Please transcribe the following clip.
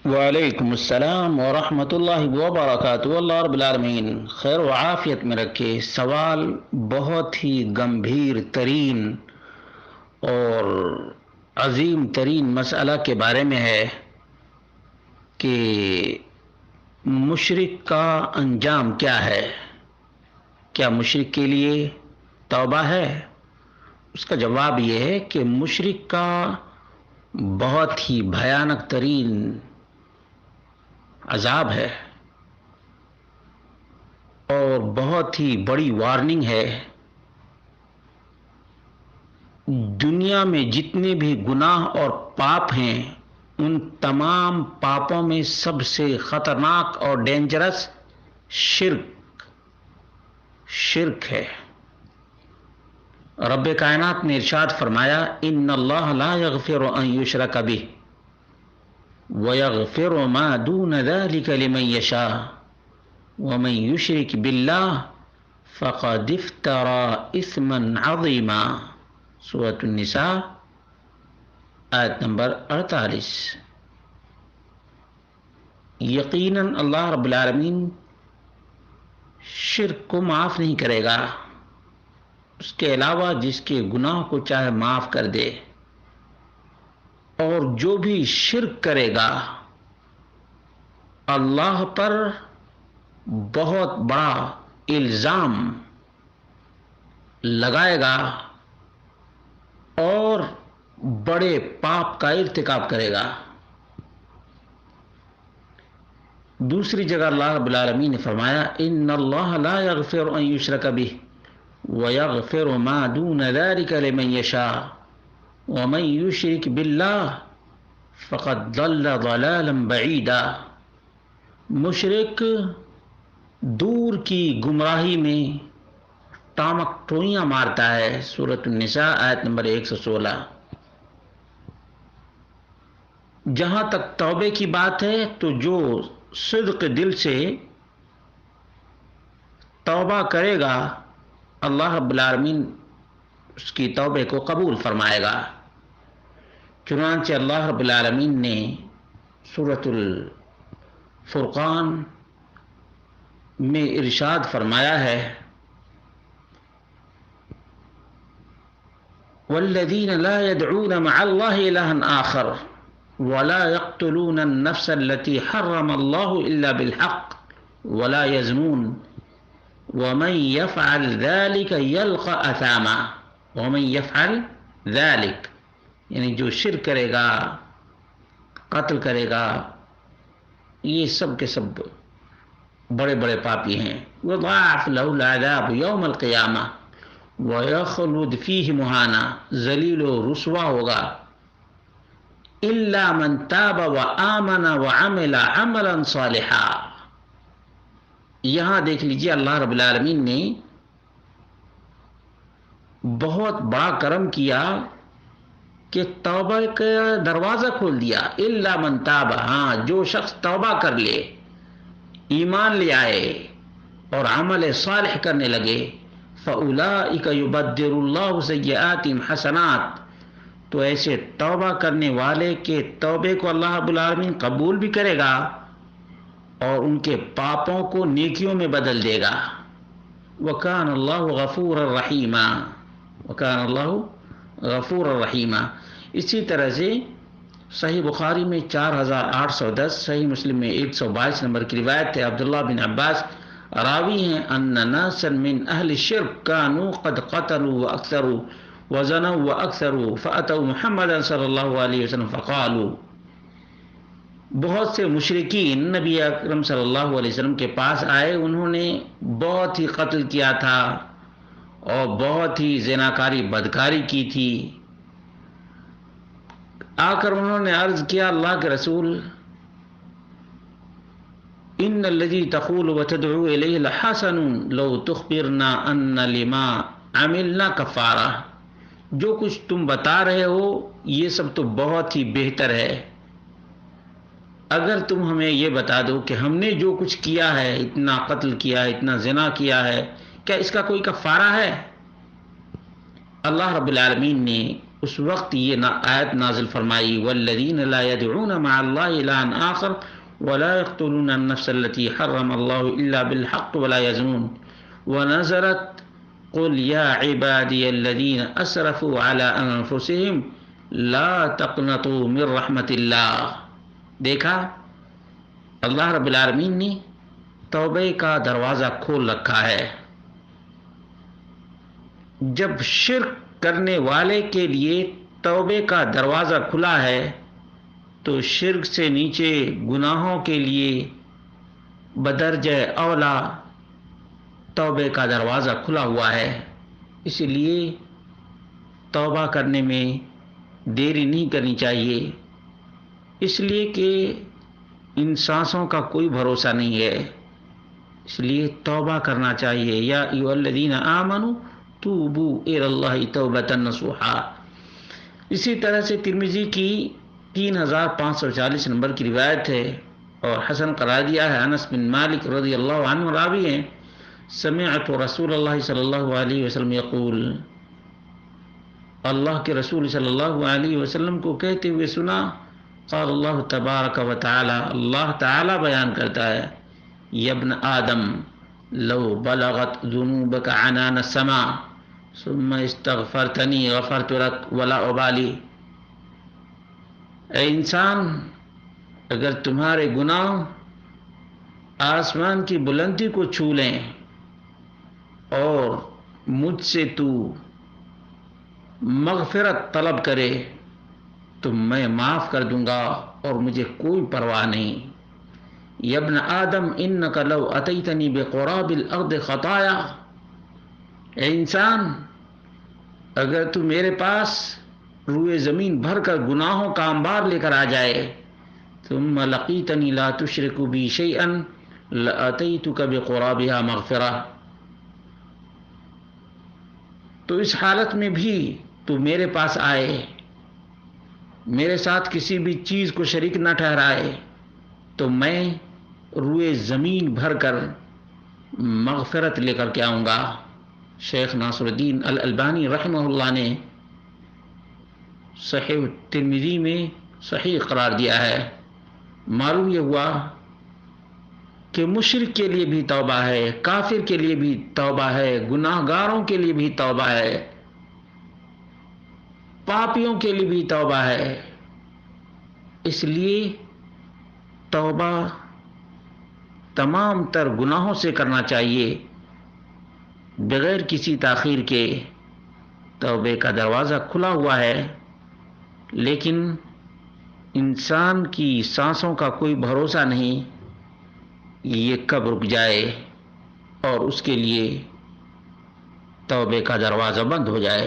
وعلیکم السلام ورحمۃ اللہ وبرکاتہ۔ اللہ رب العالمین خیر و عافیت میں رکھے۔ سوال بہت ہی گمبھیر ترین اور عظیم ترین مسئلہ کے بارے میں ہے کہ مشرک کا انجام کیا ہے۔ کیا مشرک کے لیے توبہ ہے؟ اس کا جواب یہ ہے کہ مشرک کا بہت ہی بھیانک ترین عذاب ہے اور بہت ہی بڑی وارننگ ہے۔ دنیا میں جتنے بھی گناہ اور پاپ ہیں ان تمام پاپوں میں سب سے خطرناک اور ڈینجرس شرک ہے۔ رب کائنات نے ارشاد فرمایا ان اللہ لا یغفر ان یشرک بہ ویغفر ما دون ذلک لمن یشاء ومن یشرک باللہ فقد افترى اثما عظیما۔ سورۃ النساء آیت نمبر 48۔ یقیناً اللہ رب العالمین شرک کو معاف نہیں کرے گا، اس کے علاوہ جس کے گناہ کو چاہے معاف کر دے، اور جو بھی شرک کرے گا اللہ پر بہت بڑا الزام لگائے گا اور بڑے پاپ کا ارتکاب کرے گا۔ دوسری جگہ اللہ رب العالمین نے فرمایا ان اللہ لا یغفر ان یشرک بہ ویغفر ما دون ذلک لمن یشاء ومن یشرک باللہ فقد ضل ضلالا بعیدا۔ مشرک دور کی گمراہی میں ٹامک ٹوئیاں مارتا ہے۔ سورۃ النساء آیت نمبر 116۔ جہاں تک توبے کی بات ہے تو جو صدق دل سے توبہ کرے گا اللہ رب العالمین اس کی توبے کو قبول فرمائے گا۔ چنانچہ اللہ رب العالمین نے سورۃ الفرقان میں ارشاد فرمایا ہے والذین لا يدعون مع الله إلها آخر ولا يقتلون النفس التي حرم الله إلا بالحق ولا يزنون ومن يفعل ذلك يلقى أثاما۔ ومن يفعل ذلك یعنی جو شرک کرے گا، قتل کرے گا، یہ سب کے سب بڑے بڑے پاپی ہیں۔ يضاعف له العذاب يوم القيامة ويخلد فيه مهانا، ذلیل و رسوا ہوگا۔ إلا من تاب وآمن وعمل عملا صالحا۔ یہاں دیکھ لیجیے اللہ رب العالمین نے بہت بڑا کرم کیا کہ توبہ کا دروازہ کھول دیا۔ الا من تاب، ہاں جو شخص توبہ کر لے، ایمان لے آئے اور عمل صالح کرنے لگے، فاولئک یبدل اللہ سیئاتہم حسنات، تو ایسے توبہ کرنے والے کے توبے کو اللہ رب العالمین قبول بھی کرے گا اور ان کے پاپوں کو نیکیوں میں بدل دے گا۔ وَكَانَ اللَّهُ غَفُورًا رَحِيمًا، وَكَانَ اللَّهُ غَفُورًا رَحِيمًا۔ اسی طرح سے صحیح بخاری میں 4810، صحیح مسلم میں 122 نمبر کی روایت ہے۔ عبداللہ بن عباس راوی ہیں ان ناسا من اہل الشرک كانوا قد قتلوا واكثروا وزنوا واكثروا فاتوا محمد صلی اللہ علیہ وسلم فقالوا، بہت سے مشرکین نبی اکرم صلی اللہ علیہ وسلم کے پاس آئے، انہوں نے بہت ہی قتل کیا تھا اور بہت ہی زناکاری بدکاری کی تھی۔ آ کر انہوں نے عرض کیا اللہ کے رسول ان الذی تقول وتدعو الیہ لحسن لو تخبرنا ان لما عملنا کفارہ، جو کچھ تم بتا رہے ہو یہ سب تو بہت ہی بہتر ہے، اگر تم ہمیں یہ بتا دو کہ ہم نے جو کچھ کیا ہے، اتنا قتل کیا ہے، اتنا زنا کیا ہے، کیا اس کا کوئی کفارہ ہے؟ اللہ رب العالمین نے اس وقت یہ آیت نازل فرمائی والذین لا يدعون مع اللہ الہا آخر ولا يقتلون النفس التي حرم اللہ الا بالحق ولا يزنون ونزلت قل یا عبادی الذین اسرفوا على انفسهم لا تقنطوا من رحمت اللہ. دیکھا اللہ رب العالمین نے توبے کا دروازہ کھول رکھا ہے. جب شرک کرنے والے کے لیے توبے کا دروازہ کھلا ہے تو شرک سے نیچے گناہوں کے لیے بدرجہ اولا توبے کا دروازہ کھلا ہوا ہے. اسی لیے توبہ کرنے میں دیری نہیں کرنی چاہیے، اس لیے کہ ان سانسوں کا کوئی بھروسہ نہیں ہے، اس لیے توبہ کرنا چاہیے. یا ایھا الذین آمنوا توبوا الی اللہ توبۃ نصوحا. اسی طرح سے ترمذی کی 3540 نمبر کی روایت ہے اور حسن قرار دیا ہے. انس بن مالک رضی اللہ عنہ راوی ہیں، سمعت رسول اللہ صلی اللہ علیہ وسلم یقول، اللہ کے رسول صلی اللہ علیہ وسلم کو کہتے ہوئے سنا. قال اللہ تبارک و تعالی، اللہ تعالی بیان کرتا ہے، یا ابن آدم لو بلغت ذنوبک عنان السماء ثم استغفرتنی غفرت لک ولا ابالی. اے انسان، اگر تمہارے گناہ آسمان کی بلندی کو چھو لیں اور مجھ سے تو مغفرت طلب کرے تو میں معاف کر دوں گا اور مجھے کوئی پرواہ نہیں. یا ابن آدم انک لو اتیتنی بقراب الارض خطایا، اے انسان، اگر تو میرے پاس روئے زمین بھر کر گناہوں کا انبار لے کر آ جائے، ثم لقیتنی لا تشرک بی شیئا لاتیتک بقرابها مغفرہ، تو اس حالت میں بھی تو میرے پاس آئے، میرے ساتھ کسی بھی چیز کو شریک نہ ٹھہرائے، تو میں روئے زمین بھر کر مغفرت لے کر کے آؤں گا. شیخ ناصر الدین الالبانی رحمہ اللہ نے صحیح ترمذی میں صحیح قرار دیا ہے. معلوم یہ ہوا کہ مشرک کے لیے بھی توبہ ہے، کافر کے لیے بھی توبہ ہے، گناہ گاروں کے لیے بھی توبہ ہے، پاپیوں کے لیے بھی توبہ ہے. اس لیے توبہ تمام تر گناہوں سے کرنا چاہیے بغیر کسی تاخیر کے. توبے کا دروازہ کھلا ہوا ہے، لیکن انسان کی سانسوں کا کوئی بھروسہ نہیں یہ کب رک جائے اور اس کے لیے توبے کا دروازہ بند ہو جائے.